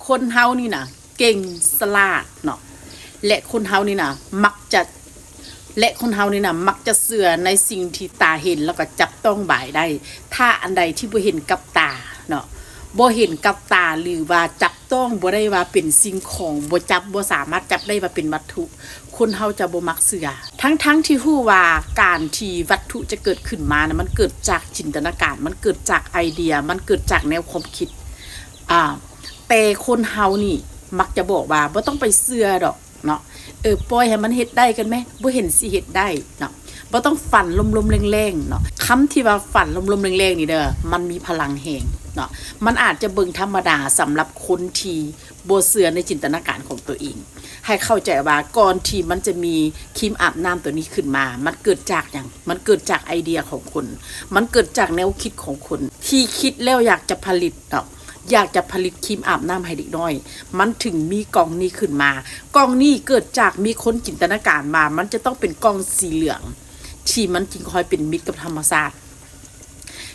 คนเฮานี่นะเก่งสลาดเนาะและคนเฮานี่นะมักจะเสื่อในสิ่งที่ตาเห็นแล้วก็จับต้องบ่ายได้ถ้าอันใดที่บ่เห็นกับตาเนาะบ่เห็นกับตาหรือว่าจับต้องบ่ได้ว่าเป็นสิ่งของบ่สามารถจับได้ว่าเป็นวัตถุคนเฮาจะบ่มักเสื่อทั้งที่ฮู้ว่าการที่วัตถุจะเกิดขึ้นมานะมันเกิดจากจินตนาการมันเกิดจากไอเดียมันเกิดจากแนวความคิดแต่คนเฮานี่มักจะบอกว่าบ่ต้องไปเสื่อดอกเนาะปล่อยให้มันเฮ็ดได้กันไหมบ่เห็นสิเฮ็ดได้เนาะบ่ต้องฝันลมๆแรงๆเนาะคำที่ว่าฝันลมๆแรงๆนี่เด้อมันมีพลังแห่งเนาะมันอาจจะเบิ่งธรรมดาสำหรับคนที่บ่เชื่อในจินตนาการของตัวเองให้เข้าใจว่าก่อนที่มันจะมีครีมอาบน้ำตัวนี้ขึ้นมามันเกิดจากอย่างมันเกิดจากไอเดียของคนมันเกิดจากแนวคิดของคนที่คิดแล้วอยากจะผลิตเนาะอยากจะผลิตครีมอาบน้ำให้เด็กน้อยมันถึงมีกล่องนี้ขึ้นมากล่องนี้เกิดจากมีคนจินตนาการมามันจะต้องเป็นกล่องสีเหลืองที่มันจึงคอยเป็นมิตรกับธรรมชาติ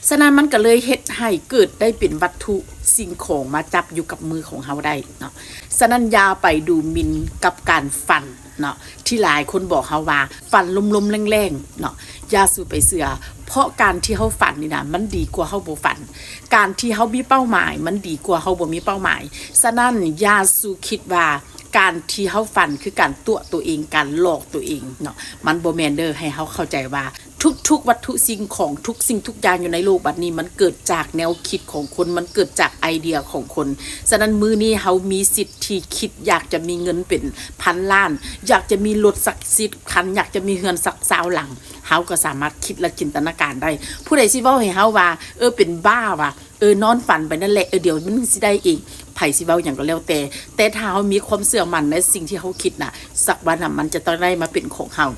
ฉะนั้นมันก็เลยเฮ็ดให้เกิดได้เป็นวัตถุสิ่งของมาจับอยู่กับมือของเฮาได้เนาะฉะนั้นอย่าไปดูหมิ่นกับการฝันเนาะที่หลายคนบอกเฮาว่าฝันลมๆแรงๆเนาะอย่าสู่ไปเสือเพราะการที่เฮาฝันนี่นะมันดีกว่าเฮาบ่ฝันการที่เฮามีเป้าหมายมันดีกว่าเฮาบ่มีเป้าหมายฉะนั้นอย่าสู่คิดว่าการที่เฮาฝันคือการตัวเองการหลอกตัวเองเนาะมันบ่แม่นเด้อให้เฮาเข้าใจว่าทุกวัตถุสิ่งของทุกสิ่งทุกอย่างอยู่ในโลกบัดนี้มันเกิดจากแนวคิดของคนมันเกิดจากไอเดียของคนฉะนั้นมื้อนี้เฮามีสิทธิ์ที่คิดอยากจะมีเงินเป็นพันล้านอยากจะมีรถสัก10 คันอยากจะมีเฮือนสัก20 หลังเฮาก็สามารถคิดและจินตนาการได้ผู้ใดสิเว้าให้เฮาว่าเป็นบ้าว่ะนอนฝันไปนั่นแหละเดี๋ยวมันสิได้เองไผสิเว้าหยังก็แล้วแต่ถ้าเฮามีความเชื่อมั่นในสิ่งที่เฮาคิดน่ะสักวันน่ะมันจะต้องได้มาเป็นของเฮา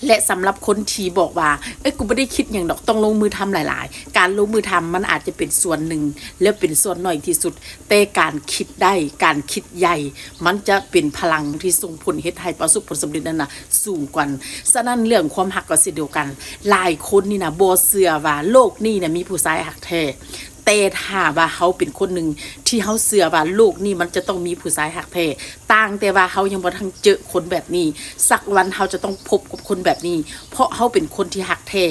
และสำหรับคนที่บอกว่ากูไม่ได้คิดอย่างดอกต้องลงมือทำหลายๆการลงมือทำมันอาจจะเป็นส่วนหนึ่งแล้วเป็นส่วนน้อยที่สุดแต่การคิดได้การคิดใหญ่มันจะเป็นพลังที่ส่งผลเฮ็ดให้ประสบผลสำเร็จนั้นน่ะสูงกว่าฉะนั้นเรื่องความรักก็เช่นเดียวกันหลายคนนี่นะบ่เชื่อว่าโลกนี้น่ะมีผู้ชายรักแท้แต่ถ้าว่าเฮาเป็นคนหนึ่งที่เฮาเชื่อว่าโลกนี้มันจะต้องมีผู้ชายรักแท้ต่างแต่ว่าเฮายังบ่ทันเจอคนแบบนี้สักวันเฮาจะต้องพบกับคนแบบนี้เพราะเฮาเป็นคนที่รักแท้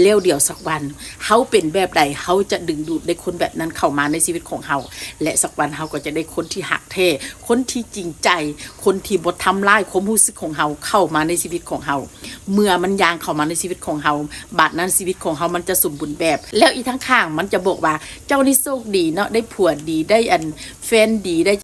แล้วเดี๋ยวสักวันเฮาเป็นแบบใดเฮาจะดึงดูดได้คนแบบนั้นเข้ามาในชีวิตของเฮาและสักวันเฮาก็จะได้คนที่รักแท้คนที่จริงใจคนที่บ่ทำลายความรู้สึกของเฮาเข้ามาในชีวิตของเฮาเมื่อมันย่างเข้ามาในชีวิตของเฮาบัดนั้นชีวิตของเฮามันจะสมบูรณ์แบบแล้วอีกทั้งข้างมันจะบอกว่าเจ้านี่โชคดีเนาะได้ผัวดีได้แฟนดีได้